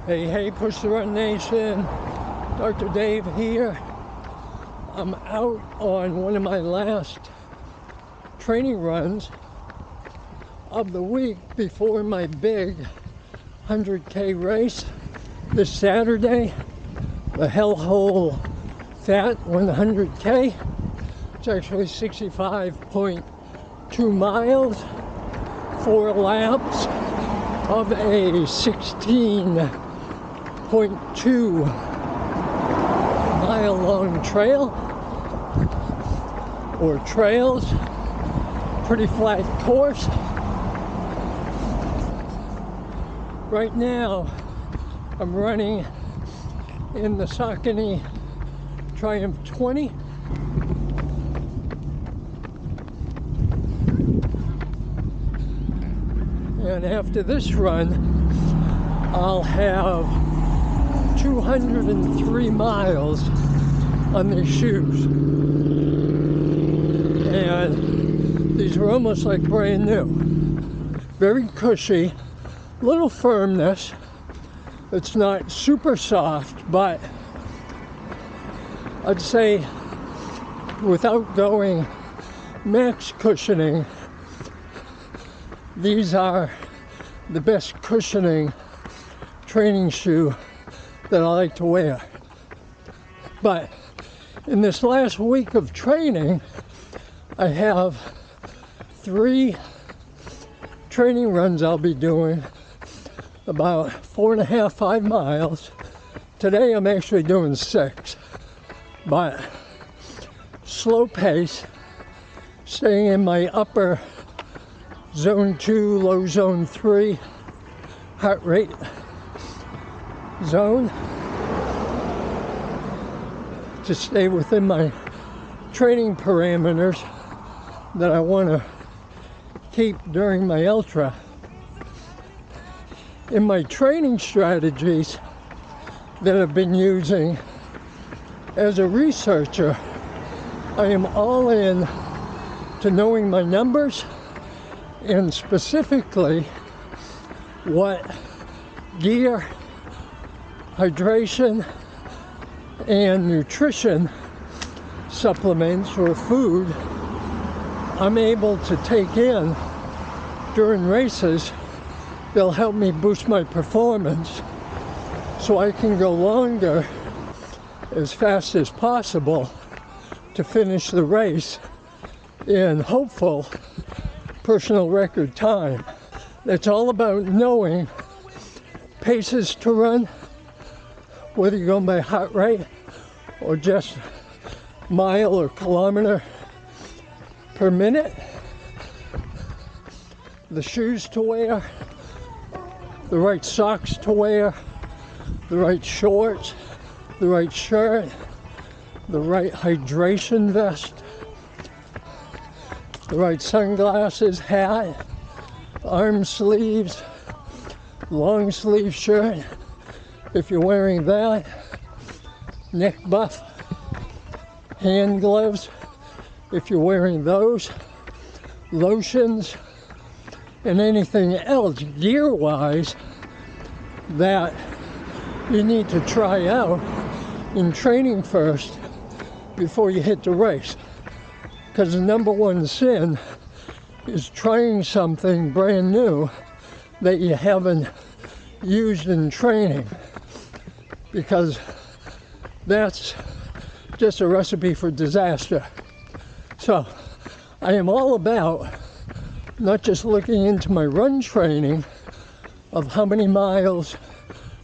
Hey, Push the Run Nation. Dr. Dave here. I'm out on one of my last training runs of the week before my big 100K race this Saturday. The Hale Fat 100K. It's actually 65.2 miles, 4 laps of a 16.2 mile long trail or trails. Pretty flat course. Right now I'm running in the Saucony Triumph 20. And after this run, I'll have 203 miles on these shoes. And these are almost like brand new. Very cushy, little firmness. It's not super soft, but I'd say without going max cushioning, these are the best cushioning training shoe that I like to wear. But in this last week of training, I have 3 training runs I'll be doing, about 4.5, 5 miles. Today I'm actually doing 6, but slow pace, staying in my upper zone 2, low zone 3 heart rate zone to stay within my training parameters that I want to keep during my ultra. In my training strategies that I've been using as a researcher, I am all in to knowing my numbers and specifically what gear, hydration, and nutrition supplements or food I'm able to take in during races that'll help me boost my performance so I can go longer as fast as possible to finish the race in hopeful personal record time. It's all about knowing paces to run, whether you're going by heart rate or just mile or kilometer per minute, the shoes to wear, the right socks to wear, the right shorts, the right shirt, the right hydration vest, the right sunglasses, hat, arm sleeves, long sleeve shirt if you're wearing that, neck buff, hand gloves if you're wearing those, lotions, and anything else gear-wise that you need to try out in training first before you hit the race. Because the number one sin is trying something brand new that you haven't used in training, because that's just a recipe for disaster. So I am all about not just looking into my run training of how many miles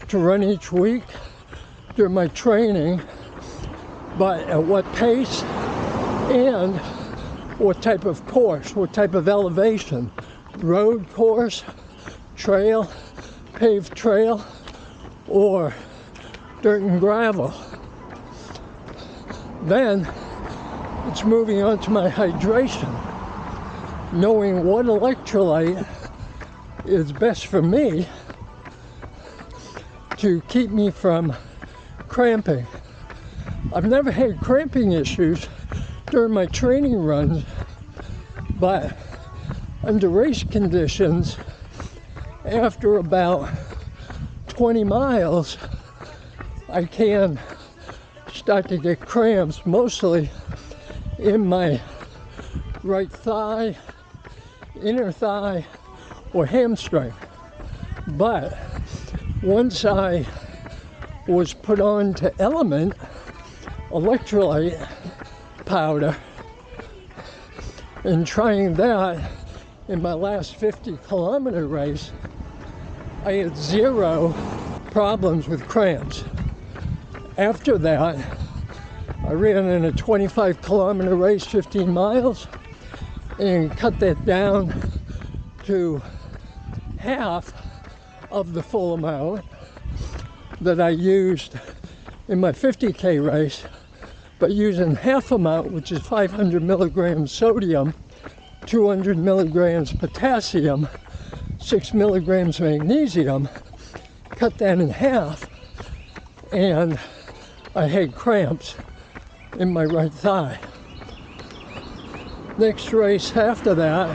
to run each week during my training, but at what pace and what type of course, what type of elevation, road course, trail, paved trail, or dirt and gravel. Then it's moving on to my hydration, knowing what electrolyte is best for me to keep me from cramping. I've never had cramping issues during my training runs, but under race conditions, after about 20 miles, I can start to get cramps, mostly in my right thigh, inner thigh, or hamstring. But once I was put on to LMNT electrolyte powder and trying that in my last 50-kilometer race, I had 0 problems with cramps. After that, I ran in a 25-kilometer race, 15 miles, and cut that down to half of the full amount that I used in my 50K race, but using half amount, which is 500 milligrams sodium, 200 milligrams potassium, 6 milligrams magnesium, cut that in half, and I had cramps in my right thigh. Next race after that,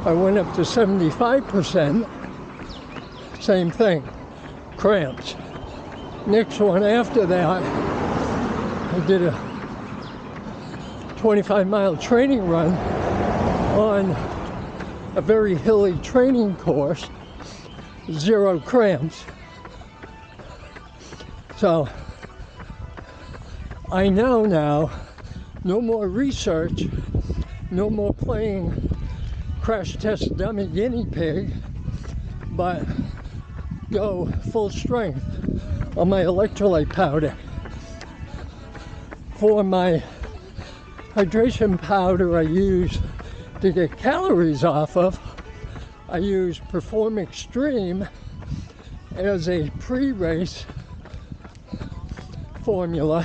I went up to 75%, same thing, cramps. Next one after that, I did a 25-mile training run on a very hilly training course, 0 cramps. So I know now, no more research, no more playing crash test dummy guinea pig, but go full strength on my electrolyte powder. For my hydration powder I use to get calories off of, I use Perform Extreme as a pre-race formula,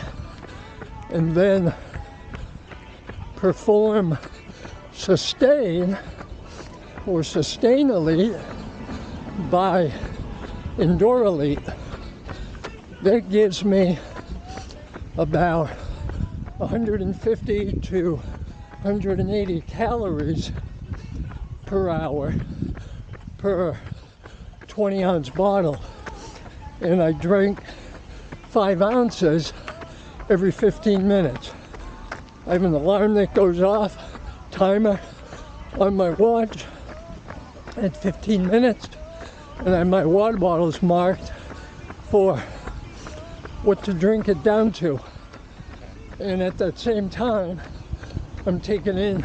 and then Perform Sustain or Sustain Elite by Endurolite. That gives me about 150 to 180 calories per hour per 20-ounce bottle, and I drink 5 ounces every 15 minutes. I have an alarm that goes off, timer on my watch at 15 minutes, and my water bottle is marked for what to drink it down to. And at that same time, I'm taking in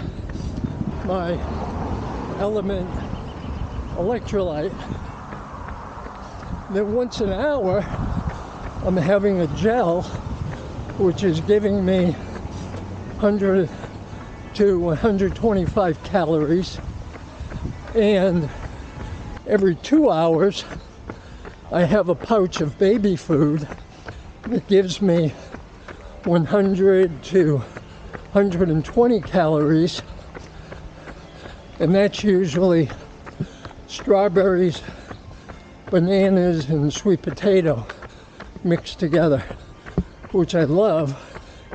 my LMNT electrolyte. Then once an hour, I'm having a gel, which is giving me 100 to 125 calories. And every 2 hours, I have a pouch of baby food that gives me 100 to 120 calories, and that's usually strawberries, bananas, and sweet potato mixed together, which I love,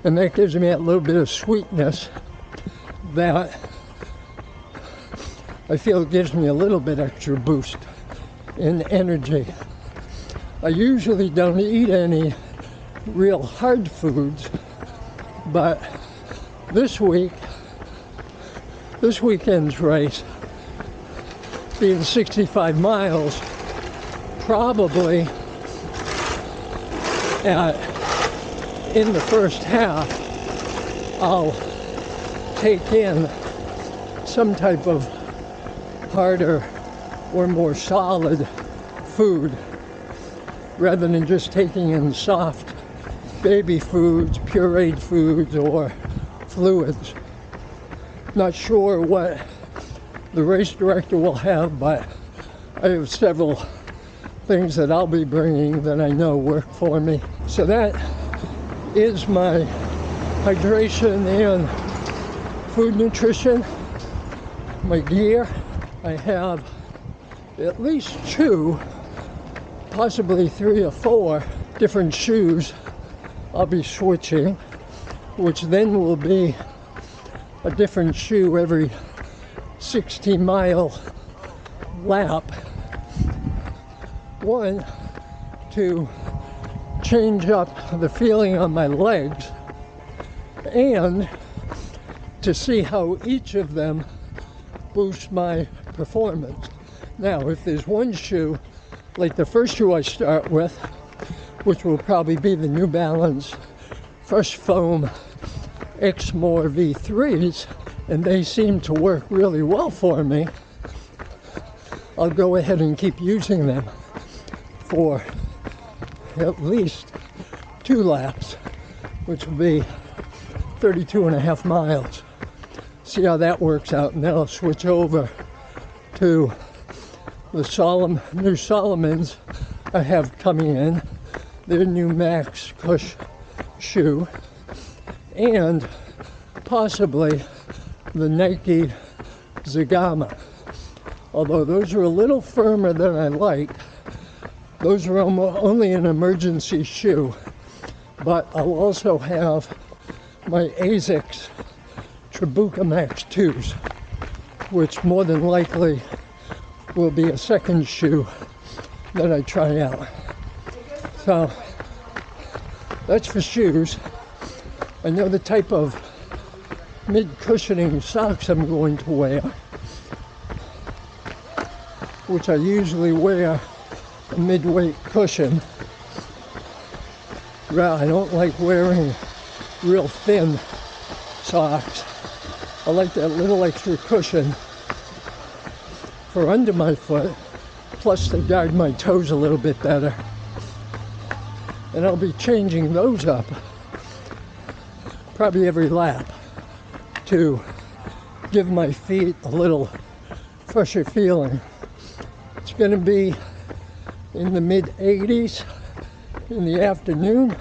and that gives me a little bit of sweetness that I feel gives me a little bit extra boost in energy. I usually don't eat any real hard foods, but this weekend's race, being 65 miles, probably in the first half, I'll take in some type of harder or more solid food rather than just taking in soft baby foods, pureed foods, or fluids. Not sure what the race director will have, but I have several things that I'll be bringing that I know work for me. So that is my hydration and food nutrition, my gear. I have at least 2, possibly 3 or 4 different shoes I'll be switching, which then will be a different shoe every 60-mile lap. One, to change up the feeling on my legs and to see how each of them boosts my performance. Now, if there's one shoe, like the first shoe I start with, which will probably be the New Balance Fresh Foam Exmore V3s, and they seem to work really well for me, I'll go ahead and keep using them for at least 2 laps, which will be 32.5 miles. See how that works out, and then I'll switch over to the new Solomons I have coming in, their new Max Cush shoe, and possibly the Nike Zagama. Although those are a little firmer than I like. Those are only an emergency shoe, but I'll also have my ASICS Trabuca Max 2s, which more than likely will be a second shoe that I try out. So that's for shoes. I know the type of mid-cushioning socks I'm going to wear, which I usually wear a mid-weight cushion. Well, I don't like wearing real thin socks. I like that little extra cushion for under my foot, plus to guard my toes a little bit better. And I'll be changing those up probably every lap to give my feet a little fresher feeling. It's going to be in the mid-80s in the afternoon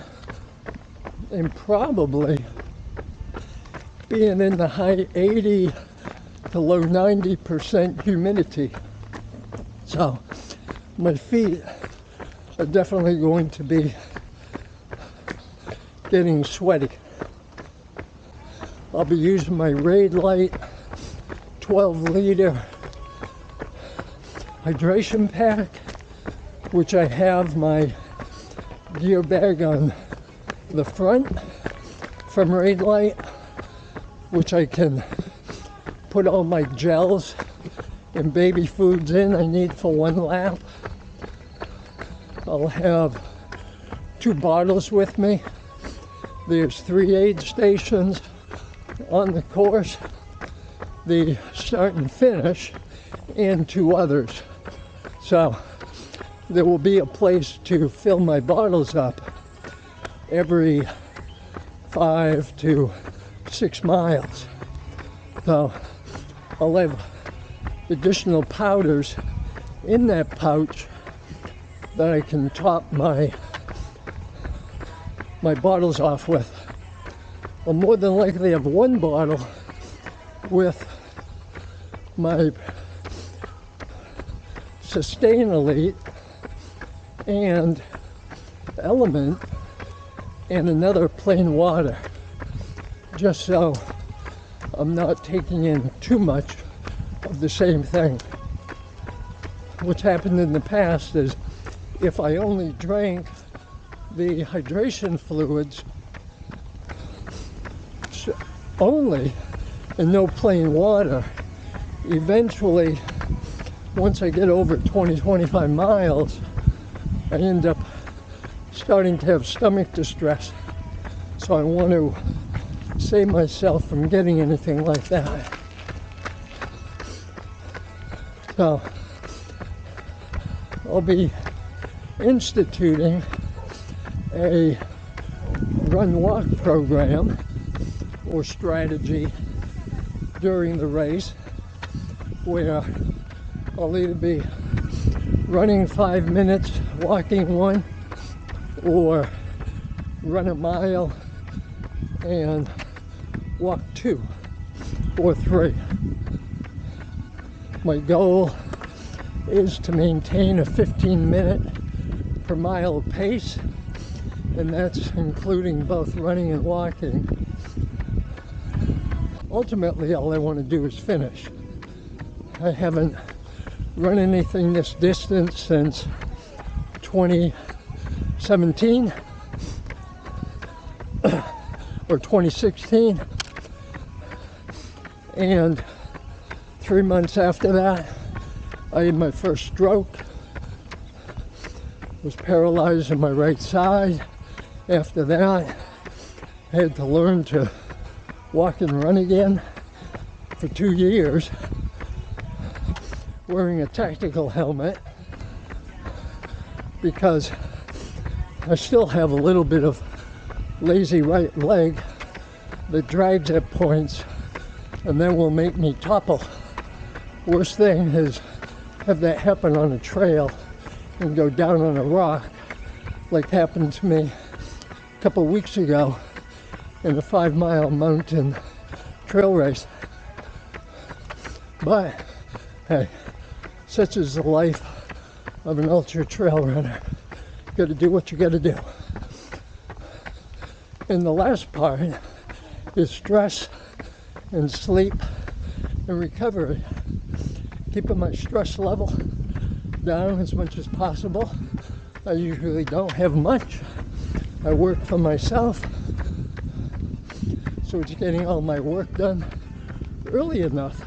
and probably being in the high 80 to low 90% humidity. So my feet are definitely going to be getting sweaty. I'll be using my Electrolyte 12-liter hydration pack, which I have my gear bag on the front from Electrolyte, which I can put all my gels and baby foods in I need for 1 lap. I'll have 2 bottles with me. There's 3 aid stations on the course, the start and finish, and 2 others. So there will be a place to fill my bottles up every 5 to 6 miles. So I'll have additional powders in that pouch that I can top my bottles off with. I'll more than likely have 1 bottle with my Sustain Elite and LMNT and another plain water, just so I'm not taking in too much of the same thing. What's happened in the past is if I only drank the hydration fluids only and no plain water, eventually once I get over 20-25 miles, I end up starting to have stomach distress. So I want to save myself from getting anything like that. So I'll be instituting a run-walk program or strategy during the race where I'll either be running 5 minutes, walking 1, or run a mile and walk 2 or 3. My goal is to maintain a 15-minute per mile pace, and that's including both running and walking. Ultimately, all I want to do is finish. I haven't run anything this distance since 20 2017 or 2016, and 3 months after that I had my first stroke. Was paralyzed on my right side. After that I had to learn to walk and run again for 2 years, wearing a tactical helmet, because I still have a little bit of lazy right leg that drags at points and then will make me topple. Worst thing is have that happen on a trail and go down on a rock, like happened to me a couple weeks ago in a 5-mile mountain trail race. But hey, such is the life of an ultra trail runner. You gotta do what you gotta do. And the last part is stress and sleep and recovery. Keeping my stress level down as much as possible. I usually don't have much. I work for myself, so it's getting all my work done early enough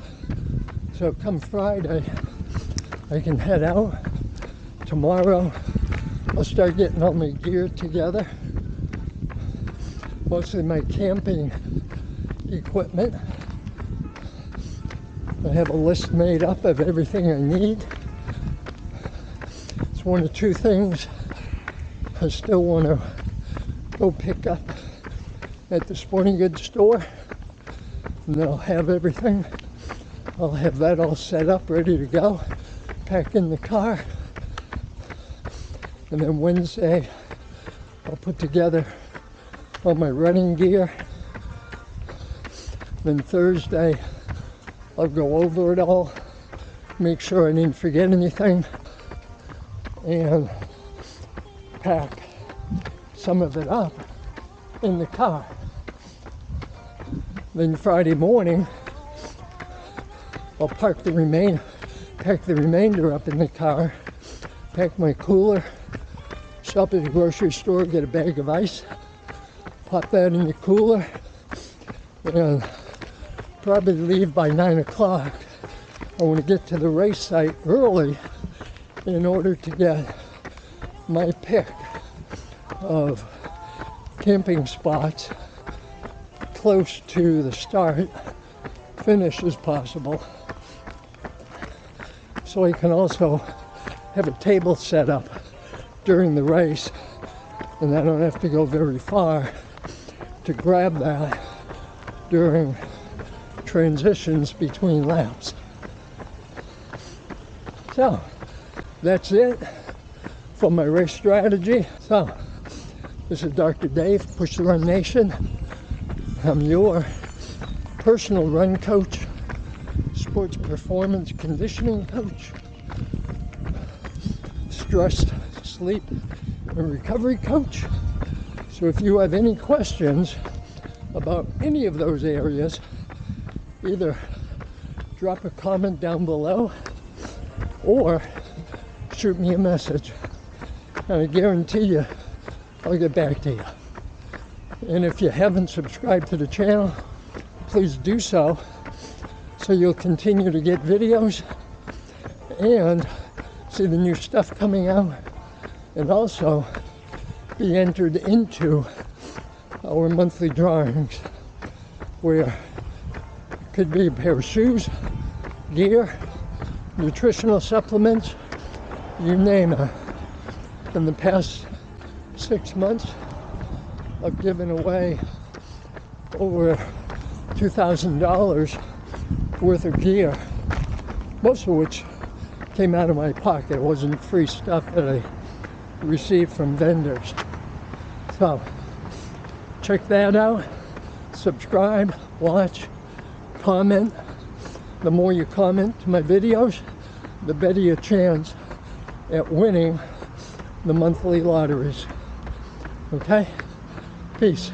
so come Friday I can head out. Tomorrow I'll start getting all my gear together, mostly my camping equipment. I have a list made up of everything I need. It's one of two things I still want to go pick up at the sporting goods store, and then I'll have everything. I'll have that all set up, ready to go, pack in the car, and then Wednesday I'll put together all my running gear. Then Thursday I'll go over it all, make sure I didn't forget anything, and pack some of it up in the car. Then Friday morning I'll pack the remainder up in the car, pack my cooler, stop at the grocery store, get a bag of ice, pop that in the cooler, and probably leave by 9 o'clock. I want to get to the race site early in order to get my pick of camping spots close to the start finish as possible, so I can also have a table set up during the race, and I don't have to go very far to grab that during transitions between laps. So that's it for my race strategy. So this is Dr. Dave, Push the Run Nation. I'm your personal run coach, sports performance conditioning coach, stress, sleep, and recovery coach. So if you have any questions about any of those areas, either drop a comment down below or shoot me a message, and I guarantee you I'll get back to you. And if you haven't subscribed to the channel, please do so you'll continue to get videos and see the new stuff coming out, and also be entered into our monthly drawings, where it could be a pair of shoes, gear, nutritional supplements, you name it. In the past 6 months, I've given away over $2,000 worth of gear, most of which came out of my pocket. It wasn't free stuff that I received from vendors. So check that out, subscribe, watch, comment. The more you comment to my videos, the better your chance at winning the monthly lotteries. Okay? Peace.